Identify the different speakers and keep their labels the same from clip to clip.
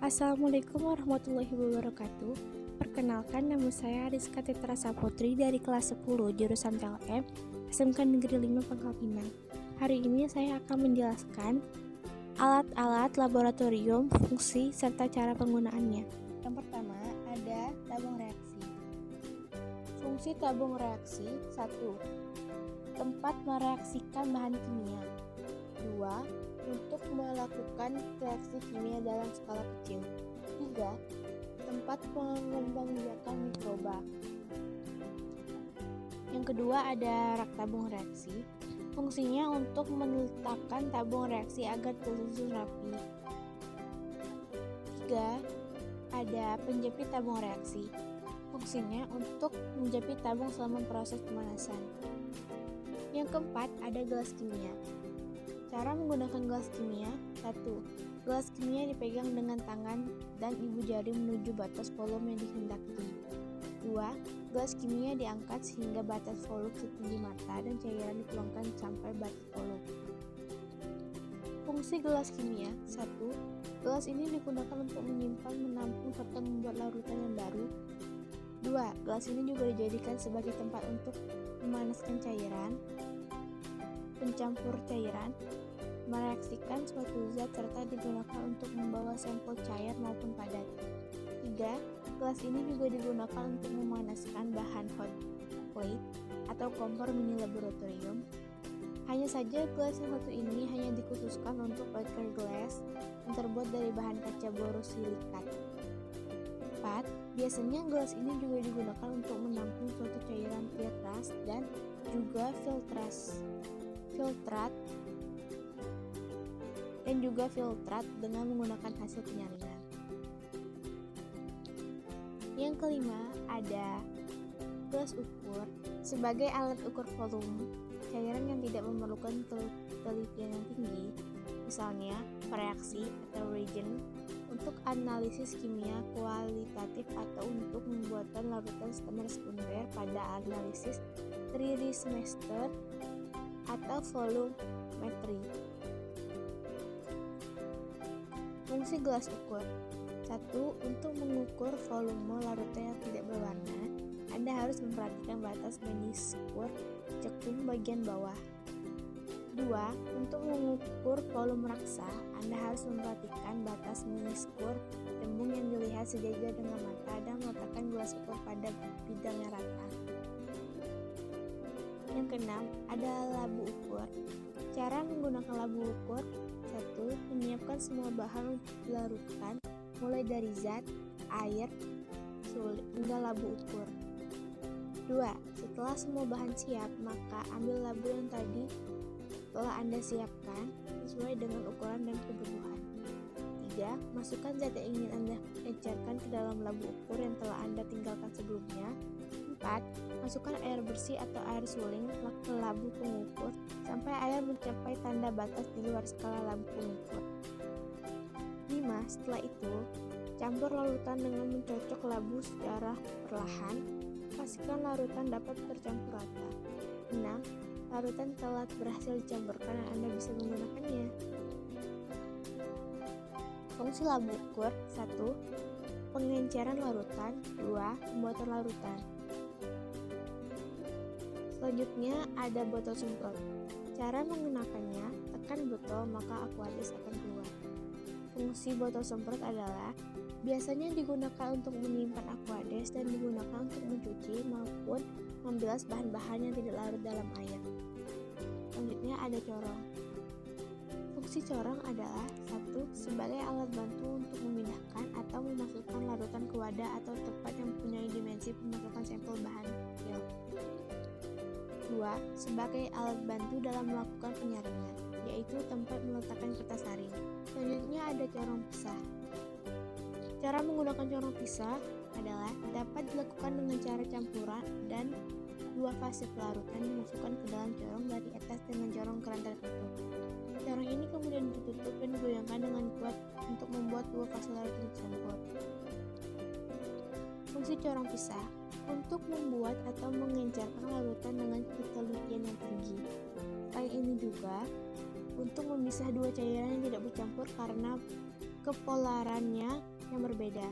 Speaker 1: Assalamualaikum warahmatullahi wabarakatuh. Perkenalkan, nama saya Rizka Tetra Saputri dari kelas 10 jurusan TLM SMK Negeri 5 Pangkal Pinang. Hari ini saya akan menjelaskan alat-alat laboratorium, fungsi, serta cara penggunaannya. Yang pertama ada tabung reaksi. Fungsi tabung reaksi: 1. Tempat mereaksikan bahan kimia. 2. Untuk melakukan reaksi kimia dalam skala kecil. 3. Tempat pengembangbiakan mikroba. Yang kedua ada rak tabung reaksi. Fungsinya untuk meletakkan tabung reaksi agar tersusun rapi. 3. Ada penjepit tabung reaksi. Fungsinya untuk menjepit tabung selama proses pemanasan. Yang keempat ada gelas kimia. Cara menggunakan gelas kimia: 1. Gelas kimia dipegang dengan tangan dan ibu jari menuju batas volume yang dikehendaki. 2. Gelas kimia diangkat sehingga batas volume setinggi mata dan cairan dituangkan sampai batas volume. Fungsi gelas kimia: 1. Gelas ini digunakan untuk menyimpan, menampung, serta membuat larutan yang baru. 2. Gelas ini juga dijadikan sebagai tempat untuk memanaskan cairan, pencampur cairan, mereaksikan suatu zat, serta digunakan untuk membawa sampel cair maupun padat. 3. Gelas ini juga digunakan untuk memanaskan bahan hot plate atau kompor mini laboratorium. Hanya saja gelas yang satu ini hanya dikhususkan untuk Baker glass yang terbuat dari bahan kaca borosilikat. 4. Biasanya gelas ini juga digunakan untuk menampung suatu cairan filtras dan juga filtrat dengan menggunakan hasil penyaringan. Yang kelima ada gelas ukur. Sebagai alat ukur volume cairan yang tidak memerlukan ketelitian yang tinggi, misalnya reaksi atau reagent, untuk analisis kimia kualitatif atau untuk pembuatan larutan standar sekunder pada analisis tridimensional atau volumetri. Fungsi gelas ukur: 1. Untuk mengukur volume larutan yang tidak berwarna, Anda harus memperhatikan batas meniskur cekung bagian bawah. 2. Untuk mengukur volume raksa, Anda harus memperhatikan batas meniskur tembung yang dilihat sejajar dengan mata dan meletakkan gelas ukur pada bidang yang rata. Yang keenam ada labu ukur. Cara menggunakan labu ukur: 1. Menyiapkan semua bahan untuk dilarutkan, mulai dari zat, air, sulit, hingga labu ukur. 2. Setelah semua bahan siap, maka ambil labu yang tadi telah Anda siapkan sesuai dengan ukuran dan kebutuhan. 3. Masukkan zat yang ingin Anda encerkan ke dalam labu ukur yang telah Anda tinggalkan sebelumnya. 4. Masukkan air bersih atau air suling ke labu pengukur sampai air mencapai tanda batas di luar skala labu pengukur. 5. Setelah itu, campur larutan dengan mencocok labu secara perlahan. Pastikan larutan dapat tercampur rata. 6. Larutan telah berhasil dicampurkan dan Anda bisa menggunakannya. Fungsi labu ukur: 1. Pengenceran larutan. 2. Pembuatan larutan. Selanjutnya ada botol semprot. Cara menggunakannya: tekan botol maka Aquades akan keluar. Fungsi botol semprot adalah biasanya digunakan untuk menyimpan Aquades dan digunakan untuk mencuci maupun membilas bahan-bahan yang tidak larut dalam air. Selanjutnya ada corong. Fungsi corong adalah: 1. Sebagai alat bantu untuk memindahkan atau memasukkan larutan ke wadah atau tempat yang mempunyai dimensi pemasukan sampel bahan kecil. 2. Sebagai alat bantu dalam melakukan penyaringan, yaitu tempat meletakkan kertas saring. Selanjutnya ada corong pisah. Cara menggunakan corong pisah adalah dapat dilakukan dengan cara campuran dan dua fase pelarutan dimasukkan ke dalam corong dari atas dengan corong keran tertutup. Corong ini kemudian ditutup dan digoyangkan dengan kuat untuk membuat dua fase larutan dicampur. Fungsi corong pisah: untuk membuat atau mengencerkan larutan dengan ketelitian yang tinggi. Selain ini juga untuk memisah dua cairan yang tidak bercampur karena kepolarannya yang berbeda.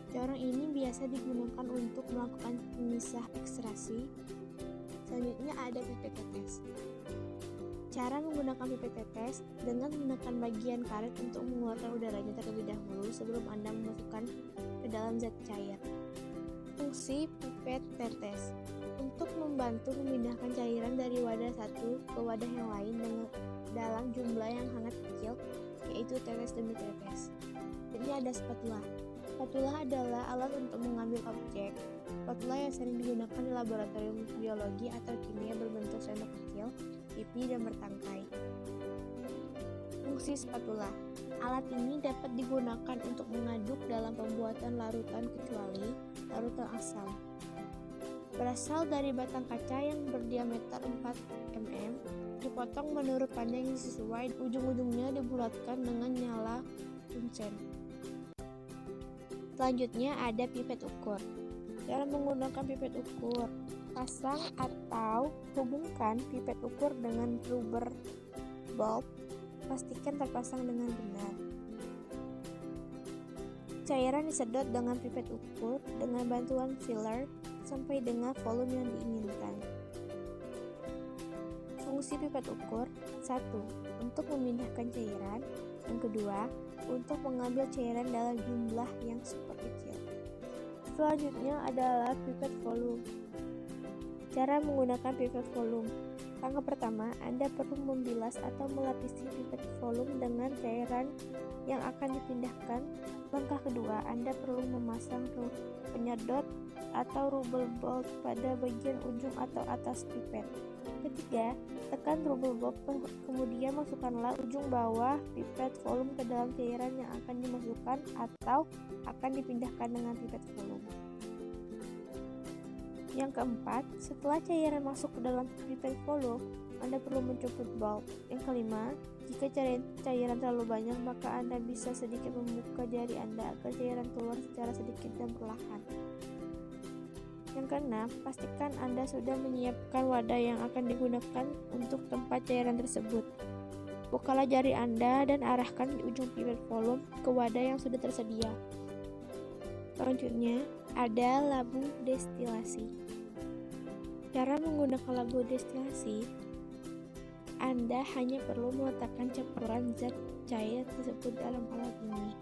Speaker 1: Corong ini biasa digunakan untuk melakukan pemisah ekstraksi. Selanjutnya ada pipet tetes. Cara menggunakan pipet tetes dengan menekan bagian karet untuk mengeluarkan udaranya terlebih dahulu sebelum Anda memasukkan ke dalam zat cair. Fungsi pipet tetes untuk membantu memindahkan cairan dari wadah satu ke wadah yang lain dalam jumlah yang sangat kecil, yaitu tetes demi tetes. Ini ada spatula. Spatula adalah alat untuk mengambil objek. Spatula yang sering digunakan di laboratorium biologi atau kimia berbentuk sendok kecil, pipi, dan bertangkai. Fungsi spatula. Alat ini dapat digunakan untuk mengaduk dalam pembuatan larutan kecuali larutan asam. Berasal dari batang kaca yang berdiameter 4 mm, dipotong menurut panjang yang sesuai, ujung-ujungnya dibulatkan dengan nyala kuncen. Selanjutnya ada pipet ukur. Cara menggunakan pipet ukur. Pasang atau hubungkan pipet ukur dengan rubber bulb. Pastikan terpasang dengan benar. Cairan disedot dengan pipet ukur dengan bantuan filler sampai dengan volume yang diinginkan. Fungsi pipet ukur: 1. Untuk memindahkan cairan. Yang kedua, untuk mengambil cairan dalam jumlah yang super kecil. Selanjutnya adalah pipet volume. Cara menggunakan pipet volume. Langkah pertama, Anda perlu membilas atau melapisi pipet volume dengan cairan yang akan dipindahkan. Langkah kedua, Anda perlu memasang penyedot atau rubber bulb pada bagian ujung atau atas pipet. Ketiga, tekan rubber bulb, kemudian masukkanlah ujung bawah pipet volume ke dalam cairan yang akan dimasukkan atau akan dipindahkan dengan pipet volume. Yang keempat, setelah cairan masuk ke dalam pipet volume, Anda perlu mencopot bulb. Yang kelima, jika cairan terlalu banyak, maka Anda bisa sedikit membuka jari Anda agar cairan keluar secara sedikit dan perlahan. Yang keenam, pastikan Anda sudah menyiapkan wadah yang akan digunakan untuk tempat cairan tersebut. Bukalah jari Anda dan arahkan ujung pipet volume ke wadah yang sudah tersedia. Selanjutnya, ada labu destilasi. Cara menggunakan labu destilasi, Anda hanya perlu meletakkan campuran zat cair tersebut dalam alat ini.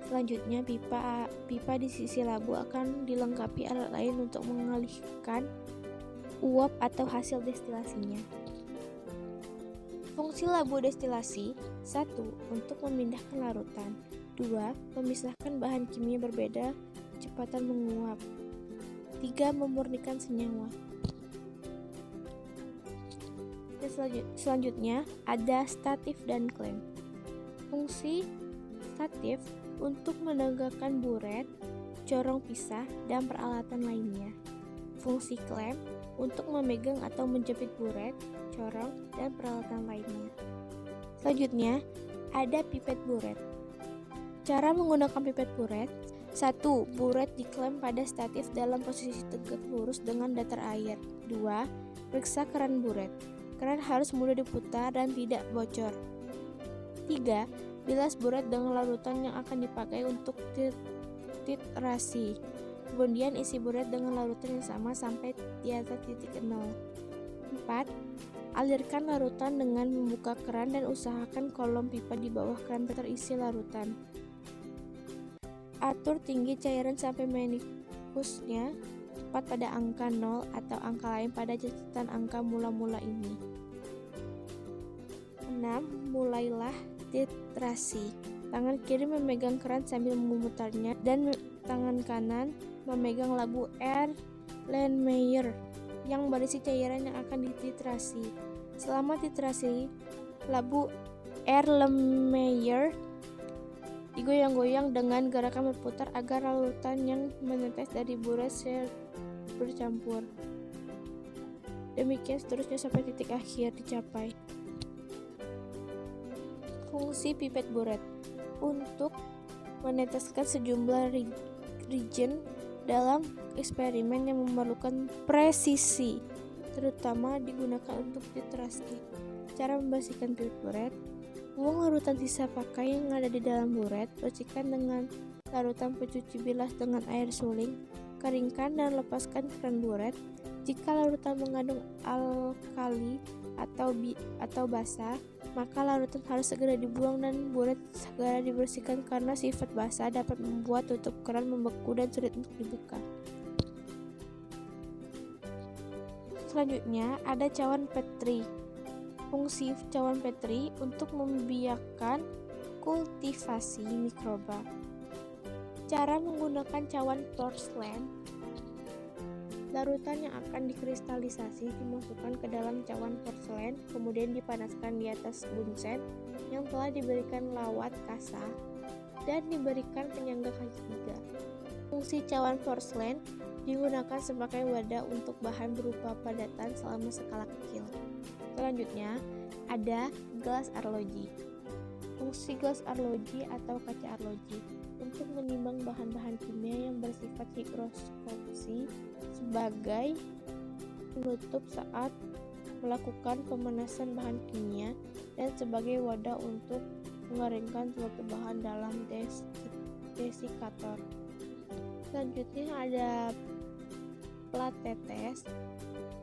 Speaker 1: Selanjutnya, pipa di sisi labu akan dilengkapi alat lain untuk mengalihkan uap atau hasil destilasinya. Fungsi labu destilasi: 1. Untuk memindahkan larutan. 2. Memisahkan bahan kimia berbeda, kecepatan menguap. 3. Memurnikan senyawa. Selanjutnya ada statif dan klem. Fungsi statif untuk menegakkan buret, corong pisah, dan peralatan lainnya. Fungsi klem untuk memegang atau menjepit buret, corong, dan peralatan lainnya. Selanjutnya ada pipet buret. Cara menggunakan pipet buret: 1. Buret diklem pada statif dalam posisi tegak lurus dengan datar air. 2. Periksa keran buret. Keran harus mudah diputar dan tidak bocor. 3. Bilas buret dengan larutan yang akan dipakai untuk titrasi. Kemudian isi buret dengan larutan yang sama sampai di atas titik 0. 4. Alirkan larutan dengan membuka keran dan usahakan kolom pipa di bawah keran terisi larutan. Atur tinggi cairan sampai menikusnya tepat pada angka 0 atau angka lain pada catatan angka mula-mula ini. 6. Mulailah titrasi. Tangan kiri memegang keran sambil memutarnya dan tangan kanan memegang labu Erlenmeyer yang berisi cairan yang akan dititrasi. Selama titrasi, labu Erlenmeyer digoyang-goyang dengan gerakan berputar agar larutan yang menetes dari buret bercampur. Demikian seterusnya sampai titik akhir dicapai. Fungsi pipet buret: untuk meneteskan sejumlah reagen dalam eksperimen yang memerlukan presisi, terutama digunakan untuk titrasi. Cara membersihkan pipet buret: Buang larutan sisa pakai yang ada di dalam buret, bersihkan dengan larutan pencuci bilas dengan air suling, keringkan dan lepaskan keran buret. Jika larutan mengandung alkali atau basah, maka larutan harus segera dibuang dan buret segera dibersihkan karena sifat basah dapat membuat tutup keran membeku dan sulit untuk dibuka. Selanjutnya ada cawan Petri. Fungsi cawan Petri untuk membiarkan kultivasi mikroba. Cara menggunakan cawan porselen. Larutan yang akan dikristalisasi dimasukkan ke dalam cawan porselen, kemudian dipanaskan di atas bunsen yang telah diberikan lawat kasa dan diberikan penyangga kaki 3. Fungsi cawan porselen digunakan sebagai wadah untuk bahan berupa padatan selama skala kecil. Selanjutnya ada gelas arloji. Fungsi gelas arloji atau kaca arloji untuk menimbang bahan-bahan kimia yang bersifat higroskopi sebagai penutup saat melakukan pemanasan bahan kimia dan sebagai wadah untuk mengeringkan suatu bahan dalam desikator. Selanjutnya ada plat tetes.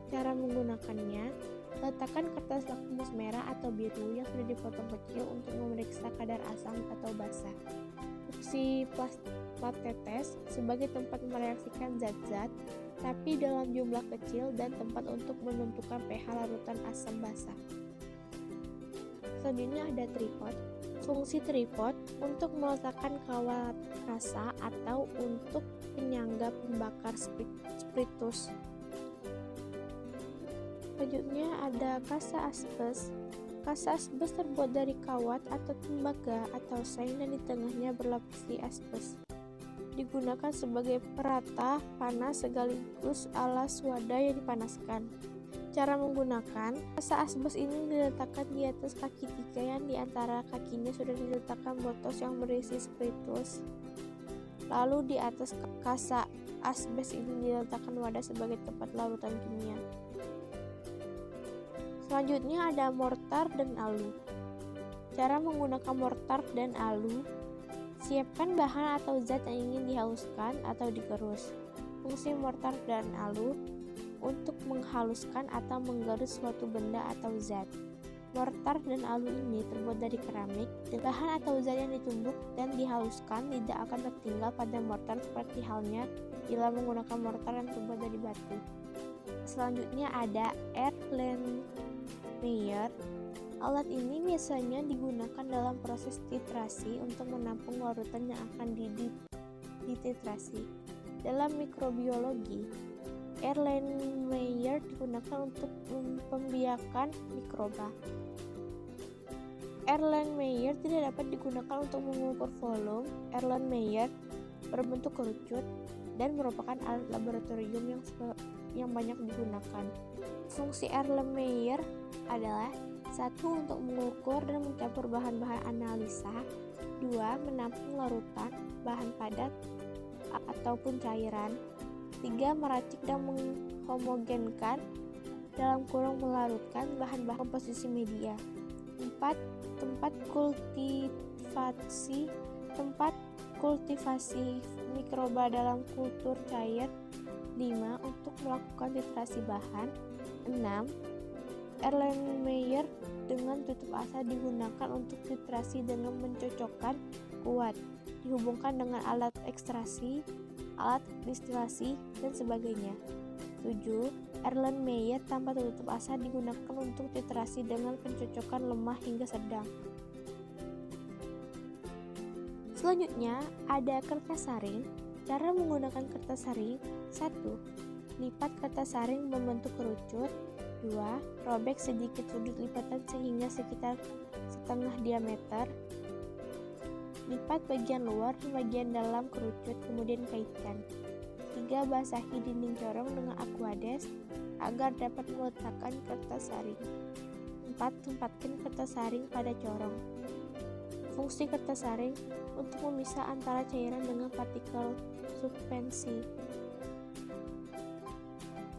Speaker 1: Cara menggunakannya, letakkan kertas lakmus merah atau biru yang sudah dipotong kecil untuk memeriksa kadar asam atau basa. Fungsi plat tetes sebagai tempat mereaksikan zat-zat, tapi dalam jumlah kecil dan tempat untuk menentukan pH larutan asam basa. Selanjutnya ada tripod. Fungsi tripod untuk meletakkan kawat kasa atau untuk penyangga pembakar spiritus. Selanjutnya ada kasa asbes. Kasa asbes terbuat dari kawat atau tembaga atau seng dan di tengahnya berlapisi asbes. Digunakan sebagai perata panas sekaligus alas wadah yang dipanaskan. Cara menggunakan, kasa asbes ini diletakkan di atas kaki 3 yang di antara kakinya sudah diletakkan botos yang berisi spiritus. Lalu di atas kasa asbes ini diletakkan wadah sebagai tempat larutan kimia. Selanjutnya ada mortar dan alu. Cara menggunakan mortar dan alu, siapkan bahan atau zat yang ingin dihaluskan atau digerus. Fungsi mortar dan alu untuk menghaluskan atau menggerus suatu benda atau zat. Mortar dan alu ini terbuat dari keramik, dan bahan atau zat yang ditumbuk dan dihaluskan tidak akan tertinggal pada mortar seperti halnya bila menggunakan mortar yang terbuat dari batu. Selanjutnya ada Erlenmeyer. Alat ini biasanya digunakan dalam proses titrasi untuk menampung larutan yang akan dititrasi. Dalam mikrobiologi, Erlenmeyer digunakan untuk pembiakan mikroba. Erlenmeyer tidak dapat digunakan untuk mengukur volume. Erlenmeyer berbentuk kerucut dan merupakan alat laboratorium yang banyak digunakan. Fungsi Erlenmeyer adalah 1. Untuk mengukur dan mencampur bahan-bahan analisa. 2. Menampung larutan, bahan padat ataupun cairan. 3. Meracik dan menghomogenkan melarutkan bahan-bahan komposisi media. 4. Tempat kultivasi mikroba dalam kultur cair. 5. Untuk melakukan titrasi bahan. 6. Erlenmeyer dengan tutup asa digunakan untuk titrasi dengan mencocokkan kuat, dihubungkan dengan alat ekstraksi, alat distilasi, dan sebagainya. 7. Erlenmeyer tanpa tutup asa digunakan untuk titrasi dengan pencocokan lemah hingga sedang. Selanjutnya ada kertas saring. Cara menggunakan kertas saring: 1. Lipat kertas saring membentuk kerucut. 2. Robek sedikit sudut lipatan sehingga sekitar setengah diameter. Lipat bagian luar dan bagian dalam kerucut, kemudian kaitkan. 3. Basahi dinding corong dengan aquades agar dapat meletakkan kertas saring. 4. Tempatkan kertas saring pada corong. Fungsi kertas saring untuk memisah antara cairan dengan partikel suspensi.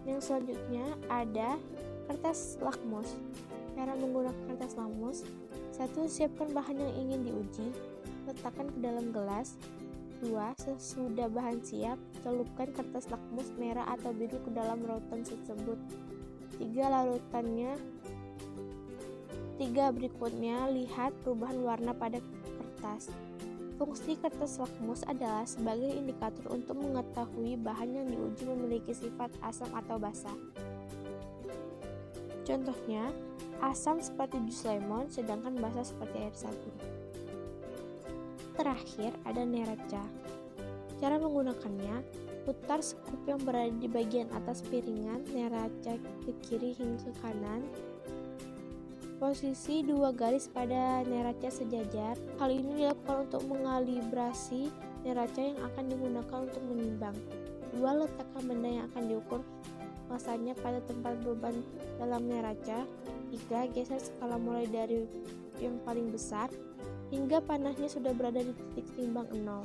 Speaker 1: Yang selanjutnya ada kertas lakmus. Cara menggunakan kertas lakmus: 1. Siapkan bahan yang ingin diuji. Letakkan ke dalam gelas. 2. Sesudah bahan siap, celupkan kertas lakmus merah atau biru ke dalam larutan tersebut. 3. Berikutnya, lihat perubahan warna pada kertas. Fungsi kertas lakmus adalah sebagai indikator untuk mengetahui bahan yang diuji memiliki sifat asam atau basah. Contohnya, asam seperti jus lemon, sedangkan basah seperti air sagu. Terakhir, ada neraca. Cara menggunakannya, putar sekup yang berada di bagian atas piringan neraca ke kiri hingga ke kanan. Posisi 2 garis pada neraca sejajar. Hal ini dilakukan untuk mengalibrasi neraca yang akan digunakan untuk menimbang. 2. Letakkan benda yang akan diukur masanya pada tempat beban dalam neraca. 3. Geser skala mulai dari yang paling besar hingga panahnya sudah berada di titik timbang 0.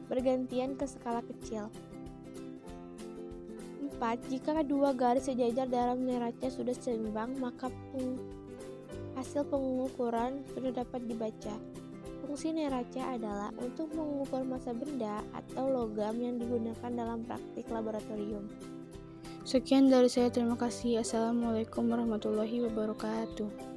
Speaker 1: Bergantian ke skala kecil. 4. Jika kedua garis sejajar dalam neraca sudah seimbang, maka hasil pengukuran sudah dapat dibaca. Fungsi neraca adalah untuk mengukur massa benda atau logam yang digunakan dalam praktik laboratorium.
Speaker 2: Sekian dari saya, terima kasih. Assalamualaikum warahmatullahi wabarakatuh.